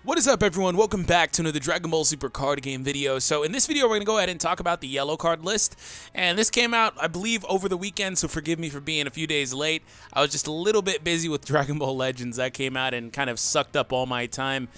What is up, everyone? Welcome back to another Dragon Ball Super card game video. So in this video, we're going to go ahead and talk about the yellow card list. And this came out, I believe, over the weekend, so forgive me for being a few days late. I was just a little bit busy with Dragon Ball Legends. That came out and kind of sucked up all my time.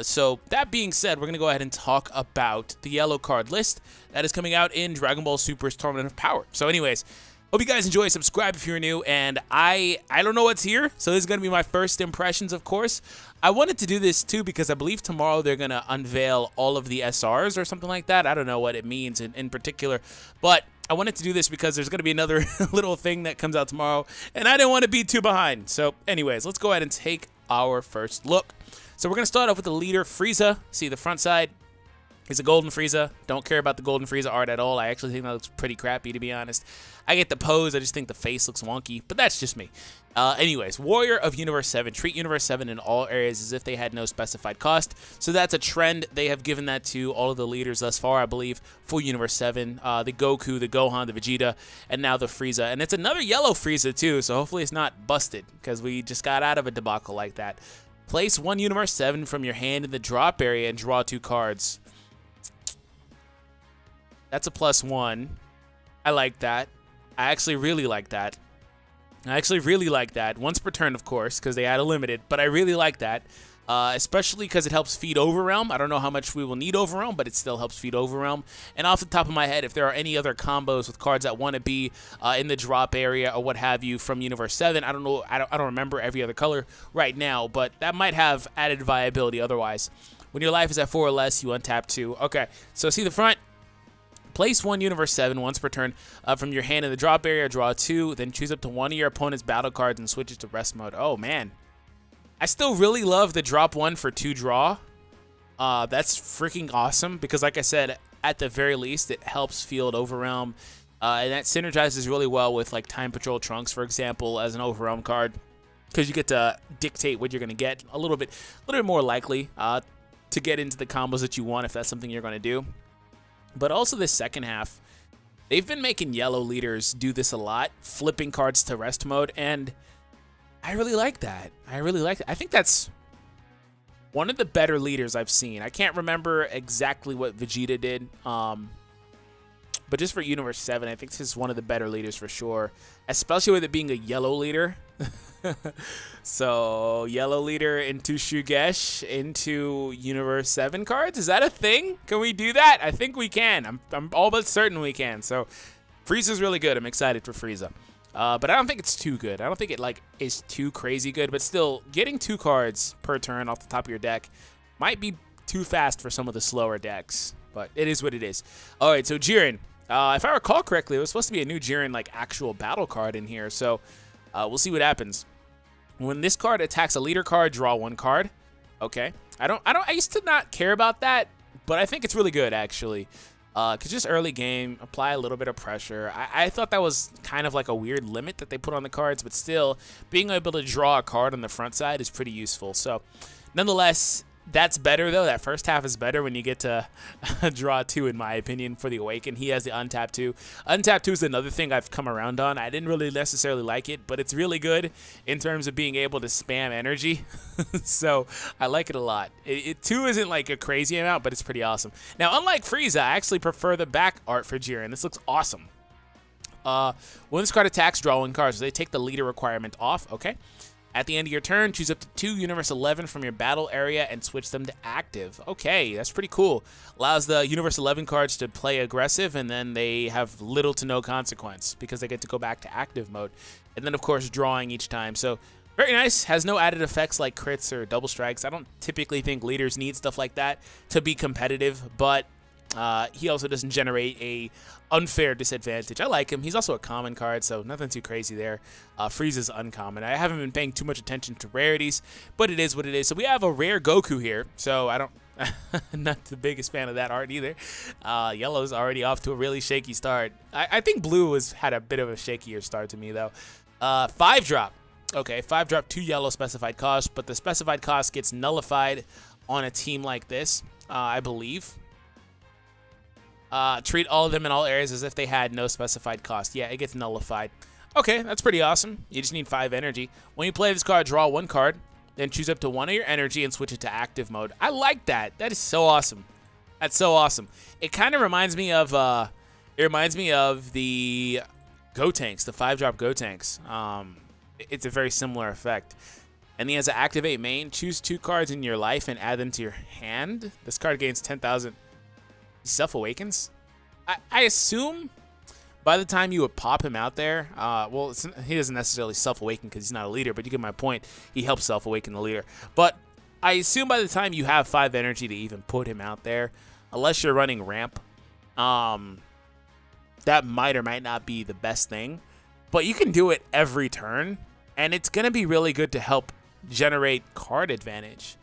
So that being said, we're going to go ahead and talk about the yellow card list that is coming out in Dragon Ball Super's Tournament of Power. So anyways, hope you guys enjoy. Subscribe if you're new, and I don't know what's here, so this is going to be my first impressions, of course. I wanted to do this too because I believe tomorrow they're going to unveil all of the SRs or something like that. I don't know what it means in particular, but I wanted to do this because there's going to be another little thing that comes out tomorrow, and I didn't want to be too behind. So anyways, let's go ahead and take our first look. So we're going to start off with the leader, Frieza. See the front side? He's a golden Frieza. Don't care about the golden Frieza art at all. I actually think that looks pretty crappy, to be honest. I get the pose. I just think the face looks wonky, but that's just me. Anyways, Warrior of Universe 7. Treat Universe 7 in all areas as if they had no specified cost. So that's a trend. They have given that to all of the leaders thus far, I believe, for Universe 7. The Goku, the Gohan, the Vegeta, and now the Frieza. And it's another yellow Frieza, too, so hopefully it's not busted, because we just got out of a debacle like that. Place one Universe 7 from your hand in the drop area and draw 2 cards. That's a +1. I like that. I actually really like that. Once per turn, of course, because they had a limited, but I really like that. Especially because it helps feed Overrealm. I don't know how much we will need Overrealm, but it still helps feed Overrealm. And off the top of my head, if there are any other combos with cards that want to be in the drop area or what have you from Universe 7, I don't know. I don't remember every other color right now, but that might have added viability otherwise. When your life is at 4 or less, you untap 2. Okay, so see the front? Place one Universe 7 once per turn from your hand in the drop area, draw 2, then choose up to one of your opponent's battle cards and switch it to rest mode. Oh, man. I still really love the drop 1 for 2 draw. That's freaking awesome because, like I said, at the very least, it helps field Overrealm. And that synergizes really well with, like, Time Patrol Trunks, for example, as an Overrealm card. Because you get to dictate what you're going to get a little bit more likely to get into the combos that you want if that's something you're going to do. But also this second half, they've been making yellow leaders do this a lot, flipping cards to rest mode, and I really like that. I think that's one of the better leaders I've seen. I can't remember exactly what Vegeta did, but just for Universe 7, I think this is one of the better leaders for sure, especially with it being a yellow leader. So, yellow leader into Shugesh into Universe 7 cards? Is that a thing? Can we do that? I think we can. I'm all but certain we can. So, Frieza's really good. I'm excited for Frieza. But I don't think it's too good. I don't think it, like, is too crazy good. But still, getting 2 cards per turn off the top of your deck might be too fast for some of the slower decks. But it is what it is. Alright, so Jiren. If I recall correctly, it was supposed to be a new Jiren, like, actual battle card in here. So, we'll see what happens. When this card attacks a leader card, draw 1 card. Okay. I used to not care about that, but I think it's really good actually. Cause just early game, apply a little bit of pressure. I thought that was kind of like a weird limit that they put on the cards, but still being able to draw a card on the front side is pretty useful. So, nonetheless, that's better though. That first half is better when you get to draw 2, in my opinion, for the Awaken. He has the Untap 2. Untap 2 is another thing I've come around on. I didn't really necessarily like it, but it's really good in terms of being able to spam energy. So I like it a lot. 2 isn't like a crazy amount, but it's pretty awesome. Now, unlike Frieza, I actually prefer the back art for Jiren. This looks awesome. When this card attacks, draw 1 card. So they take the leader requirement off. Okay. At the end of your turn, choose up to 2 Universe 11 from your battle area and switch them to active. Okay, that's pretty cool. Allows the Universe 11 cards to play aggressive, and then they have little to no consequence because they get to go back to active mode. And then, of course, drawing each time. So, very nice. Has no added effects like crits or double strikes. I don't typically think leaders need stuff like that to be competitive, but he also doesn't generate a unfair disadvantage. I like him. He's also a common card, so nothing too crazy there. Frieza's uncommon. I haven't been paying too much attention to rarities, but it is what it is. So we have a rare Goku here, so I don't... not the biggest fan of that art either. Yellow's already off to a really shaky start. I think blue had a bit of a shakier start to me, though. 5 drop. Okay, 5 drop, 2 yellow specified cost, but the specified cost gets nullified on a team like this, I believe. Treat all of them in all areas as if they had no specified cost. Yeah, it gets nullified. Okay, that's pretty awesome. You just need 5 energy. When you play this card, draw 1 card. then choose up to 1 of your energy and switch it to active mode. I like that. That is so awesome. That's so awesome. It kind of reminds me of the Go Tanks, the 5-drop Go Tanks. It's a very similar effect. And he has an activate main. Choose 2 cards in your life and add them to your hand. This card gains 10,000. He self-awakens? I assume by the time you would pop him out there, well, he doesn't necessarily self-awaken because he's not a leader, but you get my point. He helps self-awaken the leader. But I assume by the time you have 5 energy to even put him out there, unless you're running ramp, that might or might not be the best thing. But you can do it every turn, and it's going to be really good to help generate card advantage.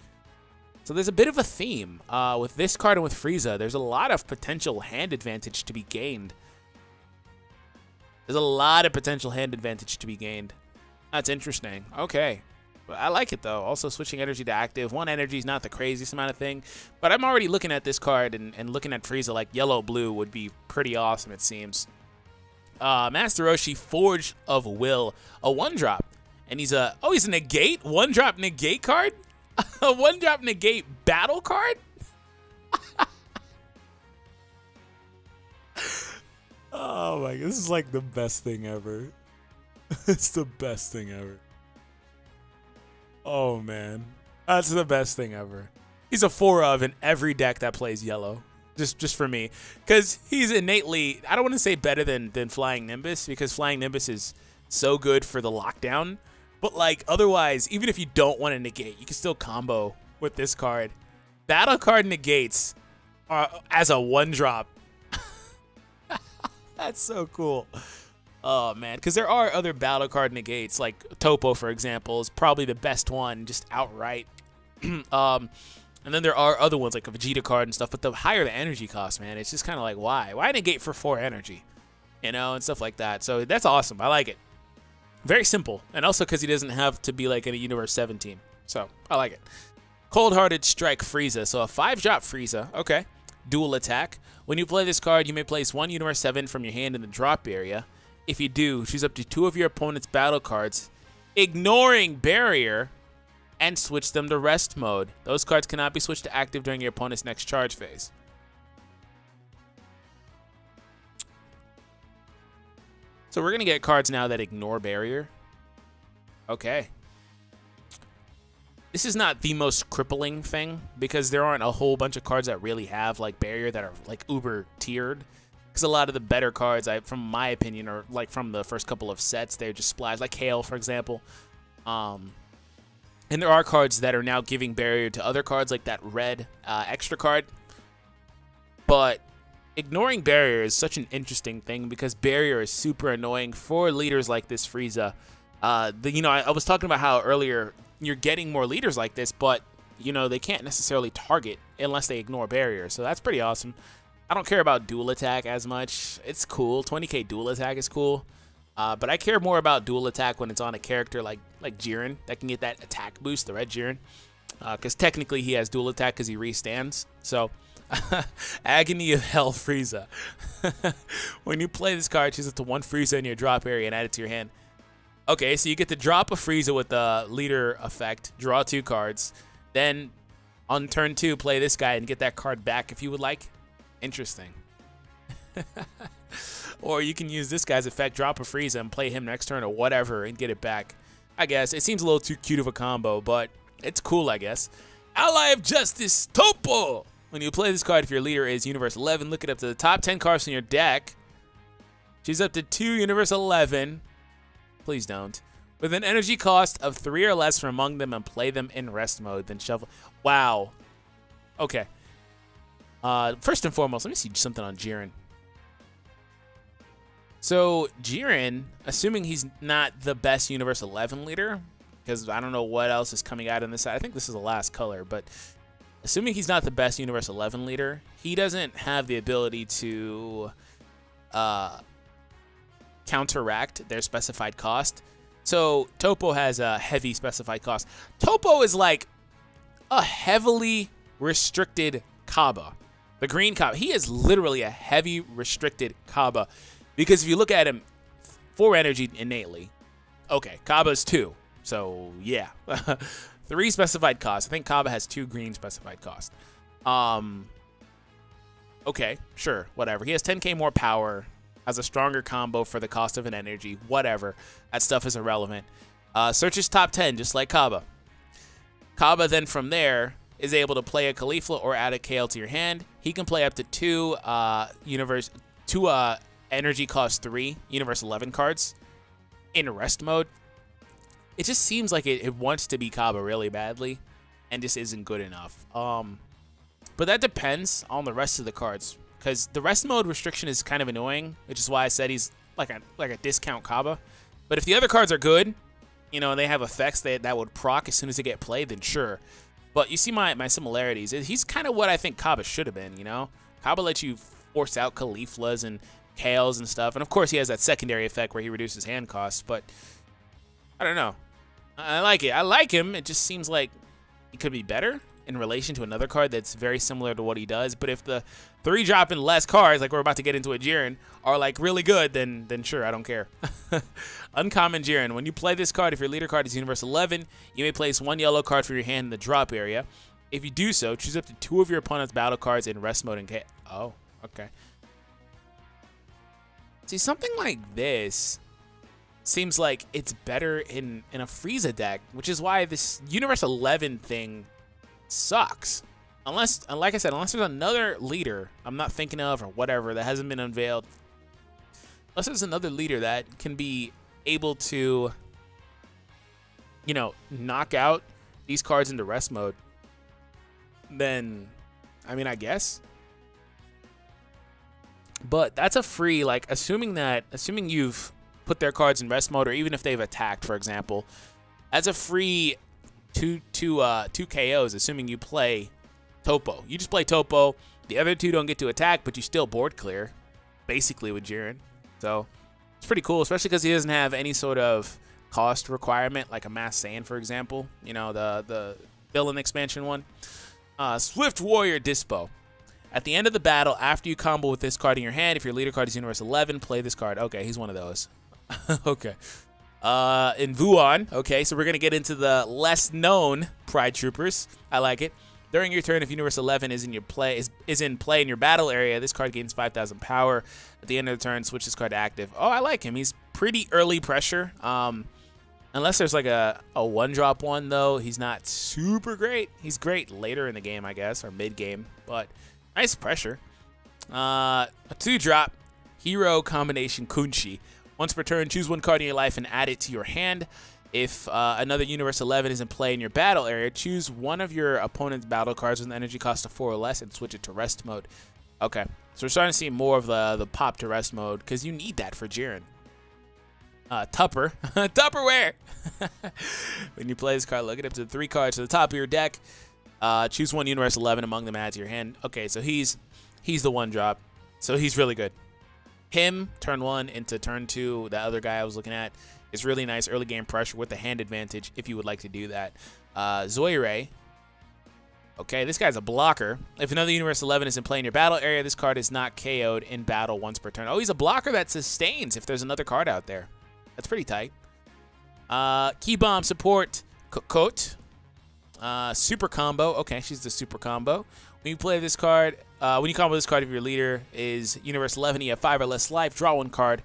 So there's a bit of a theme with this card and with Frieza. There's a lot of potential hand advantage to be gained. There's a lot of potential hand advantage to be gained. That's interesting. Okay. I like it, though. Also, switching energy to active. 1 energy is not the craziest amount of thing. But I'm already looking at this card and looking at Frieza like yellow-blue would be pretty awesome, it seems. Master Roshi, Forge of Will. A 1-drop. And he's a... Oh, he's a negate? 1-drop negate card? A 1-drop negate battle card? Oh my god, this is like the best thing ever. It's the best thing ever. Oh man, that's the best thing ever. He's a 4-of in every deck that plays yellow. Just for me, because he's innately, I don't want to say better than Flying Nimbus, because Flying Nimbus is so good for the lockdown. But like otherwise, even if you don't want to negate, you can still combo with this card. Battle card negates as a 1-drop. That's so cool. Oh, man. Because there are other battle card negates, like Topo, for example, is probably the best one, just outright. And then there are other ones, like a Vegeta card and stuff, but the higher the energy cost, man, it's just kind of like, why? Why negate for 4 energy? You know, and stuff like that. So that's awesome. I like it. Very simple. And also because he doesn't have to be like in a Universe 7 team. So I like it. Cold-Hearted Strike Frieza. So a 5-drop Frieza. Okay. Dual attack. When you play this card, you may place 1 Universe 7 from your hand in the drop area. If you do, choose up to 2 of your opponent's battle cards, ignoring barrier, and switch them to rest mode. Those cards cannot be switched to active during your opponent's next charge phase. So we're going to get cards now that ignore barrier. Okay. This is not the most crippling thing, because there aren't a whole bunch of cards that really have like barrier that are like uber tiered. Because a lot of the better cards, from my opinion, are like from the first couple of sets, they're just splash, like Hail, for example. And there are cards that are now giving barrier to other cards, like that red extra card. But ignoring barrier is such an interesting thing, because barrier is super annoying for leaders like this Frieza. You know, I was talking about how earlier you're getting more leaders like this, but you know, they can't necessarily target unless they ignore barrier. So that's pretty awesome. I don't care about dual attack as much. It's cool. 20k dual attack is cool. But I care more about dual attack when it's on a character like Jiren that can get that attack boost, the red Jiren. Because technically he has dual attack because he restands. So, Agony of Hell Frieza. When you play this card, choose up to 1 Frieza in your drop area and add it to your hand. Okay, so you get to drop a Frieza with the leader effect, draw 2 cards. Then, on turn 2, play this guy and get that card back if you would like. Interesting. Or you can use this guy's effect, drop a Frieza, and play him next turn or whatever and get it back. I guess. It seems a little too cute of a combo, but it's cool, I guess. Ally of Justice, Topo! When you play this card, if your leader is Universe 11, look it up to the top 10 cards in your deck. Choose up to 2 Universe 11. Please don't. With an energy cost of 3 or less from among them and play them in rest mode, then shuffle. Wow. Okay. First and foremost, let me see something on Jiren. So, Jiren, assuming he's not the best Universe 11 leader, because I don't know what else is coming out in this side. I think this is the last color, but assuming he's not the best Universe 11 leader, he doesn't have the ability to counteract their specified cost. So, Topo has a heavy specified cost. Topo is like a heavily restricted Kaba. The green Kaba. He is literally a heavy restricted Kaba. Because if you look at him, 4 energy innately. Okay, Kaba's 2. So, yeah. 3 specified cost. I think Kaba has 2 green specified cost. Okay, sure, whatever. He has 10k more power, has a stronger combo for the cost of an energy, whatever. That stuff is irrelevant. Searches top 10, just like Kaba. Kaba then from there is able to play a Caulifla or add a KL to your hand. He can play up to 2 energy cost 3 Universe 11 cards in rest mode. It just seems like it wants to be Kaba really badly and just isn't good enough. But that depends on the rest of the cards, because the rest mode restriction is kind of annoying, which is why I said he's like a discount Kaba. But if the other cards are good, you know, and they have effects that would proc as soon as they get played, then sure. But you see my similarities. He's kind of what I think Kaba should have been, you know? Kaba lets you force out Cauliflas and Kales and stuff. And of course he has that secondary effect where he reduces hand costs, but I don't know. I like it. I like him. It just seems like he could be better in relation to another card that's very similar to what he does. But if the 3 drop and less cards, like we're about to get into a Jiren, are like really good, then sure, I don't care. Uncommon Jiren. When you play this card, if your leader card is Universe 11, you may place 1 yellow card for your hand in the drop area. If you do so, choose up to 2 of your opponent's battle cards in rest mode and K. Oh, okay. See, something like this seems like it's better in a Frieza deck, which is why this Universe 11 thing sucks. Unless, like I said, unless there's another leader I'm not thinking of or whatever that hasn't been unveiled. Unless there's another leader that can be able to, you know, knock out these cards into rest mode, then, I mean, I guess. But that's a free, like, assuming you've put their cards in rest mode, or even if they've attacked, for example, that's a free two KOs, assuming you play Topo. You just play Topo. The other 2 don't get to attack, but you still board clear, basically, with Jiren. So it's pretty cool, especially because he doesn't have any sort of cost requirement, like a Mass Saiyan, for example. You know, the villain expansion one. Swift Warrior Dispo. At the end of the battle, after you combo with this card in your hand, if your leader card is Universe 11, play this card. Okay, he's one of those. Okay. In Vuon, okay, so we're going to get into the less known Pride Troopers. I like it. During your turn, if Universe 11 is in play in your battle area, this card gains 5,000 power. At the end of the turn, switch this card to active. Oh, I like him. He's pretty early pressure. Unless there's like a 1-drop one, though, he's not super great. He's great later in the game, I guess, or mid-game, but nice pressure. A 2-drop hero combination Kunshi. Once per turn, choose 1 card in your life and add it to your hand. If another Universe 11 is in play in your battle area, choose 1 of your opponent's battle cards with an energy cost of 4 or less and switch it to rest mode. Okay, so we're starting to see more of the pop to rest mode, because you need that for Jiren. Tupper. Tupperware! When you play this card, look it up to the 3 cards to the top of your deck. Choose 1 Universe 11 among them, add to your hand. Okay, so he's the 1-drop, so he's really good. Him, turn 1 into turn 2, the other guy I was looking at, is really nice early game pressure with the hand advantage if you would like to do that. Zoirei. Okay, this guy's a blocker. If another Universe 11 is in play in your battle area, this card is not KO'd in battle once per turn. Oh, he's a blocker that sustains if there's another card out there. That's pretty tight. Key Bomb support, Kokot. Super combo. Okay, she's the super combo. When you play this card, when you combo this card, if your leader is Universe 11, you have 5 or less life, draw 1 card,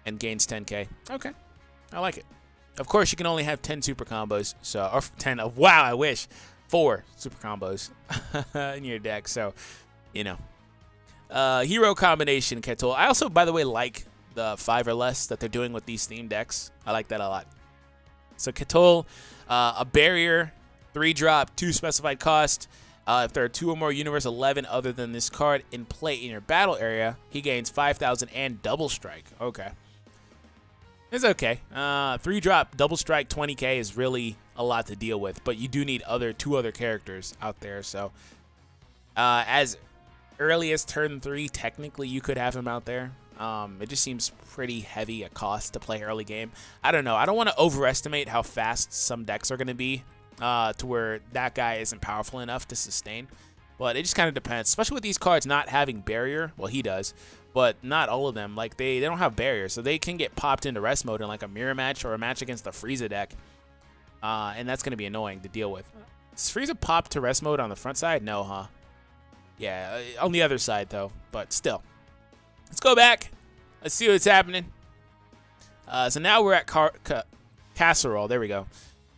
and gains 10k. Okay, I like it. Of course, you can only have 10 super combos, so or 10. Wow, I wish 4 super combos in your deck. So, you know, hero combination Ketol. I also, by the way, like the 5 or less that they're doing with these theme decks. I like that a lot. So Ketol, a barrier, 3-drop, 2 specified cost. If there are 2 or more Universe 11 other than this card in play in your battle area, he gains 5,000 and double strike. Okay. It's okay. 3-drop, double strike, 20k is really a lot to deal with, but you do need 2 other characters out there. So as early as turn 3, technically you could have him out there. It just seems pretty heavy a cost to play early game. I don't know. I don't want to overestimate how fast some decks are going to be. To where that guy isn't powerful enough to sustain. But it just kind of depends, especially with these cards not having barrier. Well, he does, but not all of them. Like, they don't have barrier, so they can get popped into rest mode in like a mirror match or a match against the Frieza deck. and that's going to be annoying to deal with. Does Frieza pop to rest mode on the front side? No, huh? Yeah, on the other side, though, but still. Let's go back. Let's see what's happening. So now we're at Casserole. There we go.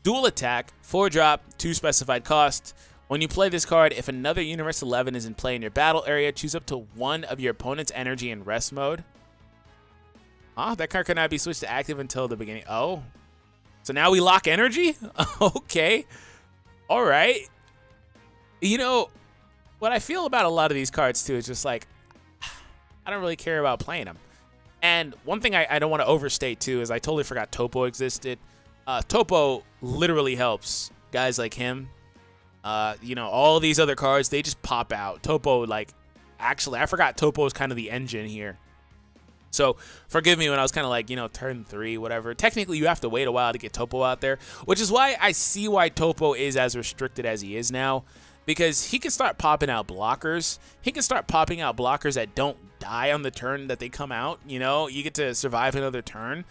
Dual attack, 4-drop, 2 specified cost. When you play this card, if another Universe 11 is in play in your battle area, choose up to 1 of your opponent's energy in rest mode. Ah, that card cannot be switched to active until the beginning. Oh. So now we lock energy? Okay. All right. You know, what I feel about a lot of these cards, too, is just like, I don't really care about playing them. And one thing I don't want to overstate, too, is I totally forgot Topo existed. Topo literally helps guys like him. You know, all these other cards, they just pop out. Topo, like, actually, I forgot Topo is kind of the engine here. So, forgive me when I was kind of like, you know, turn 3, whatever. Technically, you have to wait a while to get Topo out there, which is why I see why Topo is as restricted as he is now, because he can start popping out blockers. He can start popping out blockers that don't die on the turn that they come out, you know? You get to survive another turn.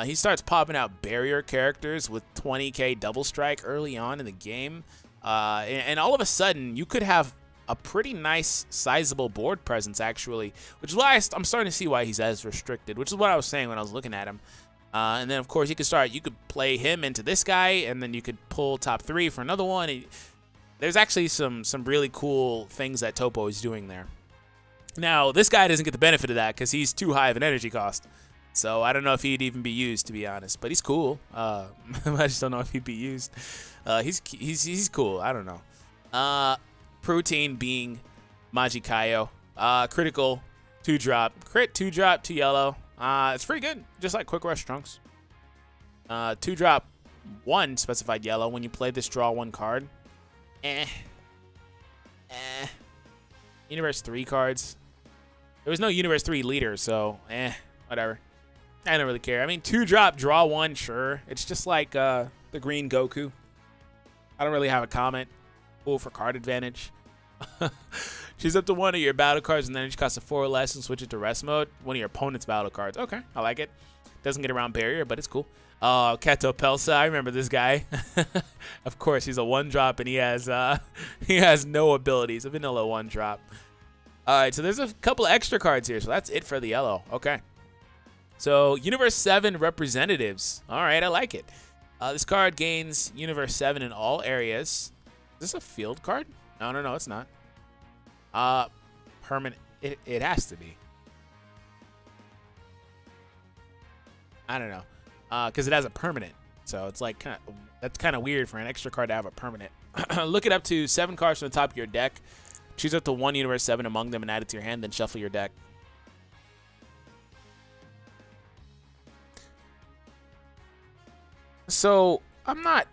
He starts popping out barrier characters with 20k double strike early on in the game. And all of a sudden, you could have a pretty nice, sizable board presence, actually, which is why I'm starting to see why he's as restricted, which is what I was saying when I was looking at him. And then, of course, you could play him into this guy, and then you could pull top 3 for another one. There's actually some really cool things that Topo is doing there. Now, this guy doesn't get the benefit of that because he's too high of an energy cost. So I don't know if he'd even be used, to be honest. But he's cool. I just don't know if he'd be used. He's cool. I don't know. Protein being Majikayo. Critical 2-drop. Crit 2-drop 2 yellow. It's pretty good. Just like Quick Rush Trunks. 2-drop 1 specified yellow. When you play this, draw 1 card. Universe 3 cards. There was no Universe 3 leader, so whatever. I don't really care. I mean, 2-drop, draw 1, sure. It's just like the green Goku. I don't really have a comment. Cool for card advantage. Choose up to 1 of your battle cards and then it costs a 4 or less and switch it to rest mode. 1 of your opponent's battle cards. Okay, I like it. Doesn't get around barrier, but it's cool. Kato Pelsa, I remember this guy. Of course, he's a 1-drop and he has no abilities. A vanilla 1-drop. All right, so there's a couple of extra cards here, so that's it for the yellow. Okay. So, Universe 7 representatives. All right, I like it. This card gains Universe 7 in all areas. Is this a field card? No, it's not. Permanent. It has to be. I don't know. Because it has a permanent. So, it's like that's kind of weird for an extra card to have a permanent. Look it up to 7 cards from the top of your deck. Choose up to 1 Universe 7 among them and add it to your hand, then shuffle your deck. So, I'm not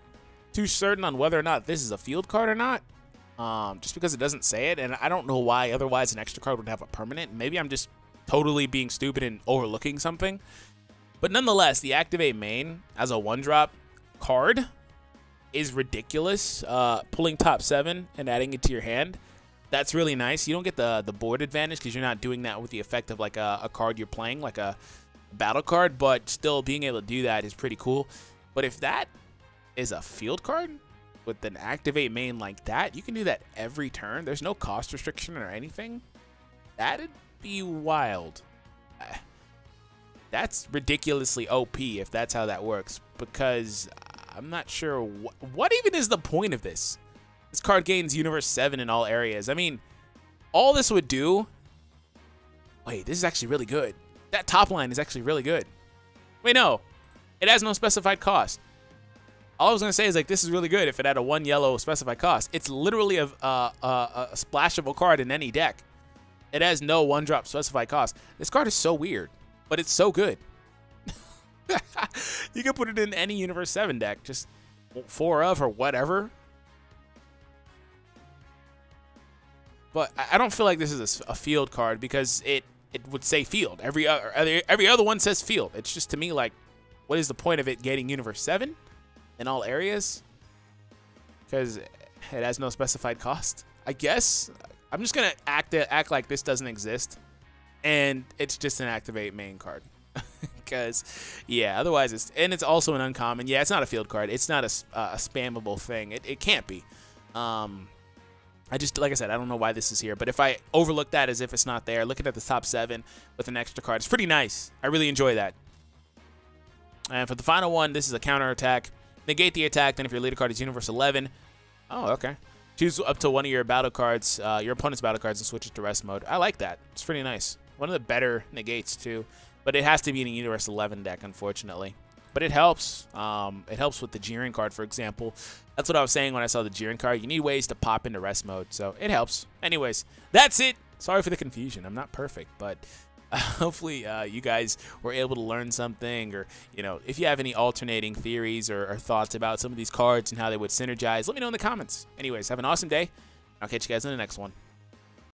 too certain on whether or not this is a field card or not. Just because it doesn't say it, and I don't know why otherwise an extra card would have a permanent. Maybe I'm just totally being stupid and overlooking something. But nonetheless, the Activate main as a 1-drop card is ridiculous. Pulling top 7 and adding it to your hand, that's really nice. You don't get the board advantage because you're not doing that with the effect of like a card you're playing, like a battle card, but still being able to do that is pretty cool. But if that is a field card with an Activate main like that, you can do that every turn. There's no cost restriction or anything. That'd be wild. That's ridiculously OP if that's how that works, because I'm not sure what even is the point of this. This card gains Universe 7 in all areas. I mean, all this would do... Wait, this is actually really good. That top line is actually really good. Wait, no. It has no specified cost. All I was going to say is, like, this is really good if it had a 1 yellow specified cost. It's literally a splashable card in any deck. It has no 1-drop specified cost. This card is so weird, but it's so good. You can put it in any Universe 7 deck. Just 4 of or whatever. But I don't feel like this is a field card because it would say field. Every other one says field. It's just, to me, like, what is the point of it getting Universe 7 in all areas? Because it has no specified cost, I guess. I'm just going to act like this doesn't exist. And it's just an Activate main card. because, yeah, otherwise it's also an uncommon. Yeah, it's not a field card. It's not a spammable thing. It can't be. I just, like I said, I don't know why this is here, but if I overlook that as if it's not there, looking at the top 7 with an extra card, it's pretty nice. I really enjoy that. And for the final one, this is a counter attack. Negate the attack, then if your leader card is Universe 11, oh, okay. Choose up to one of your battle cards, your opponent's battle cards, and switch it to rest mode. I like that. It's pretty nice. One of the better negates, too. But it has to be in a Universe 11 deck, unfortunately. But it helps. It helps with the Jiren card, for example. That's what I was saying when I saw the Jiren card. You need ways to pop into rest mode, so it helps. Anyways, that's it. Sorry for the confusion. I'm not perfect, but hopefully you guys were able to learn something, or, you know, if you have any alternating theories or thoughts about some of these cards and how they would synergize, let me know in the comments. Anyways, have an awesome day. I'll catch you guys in the next one.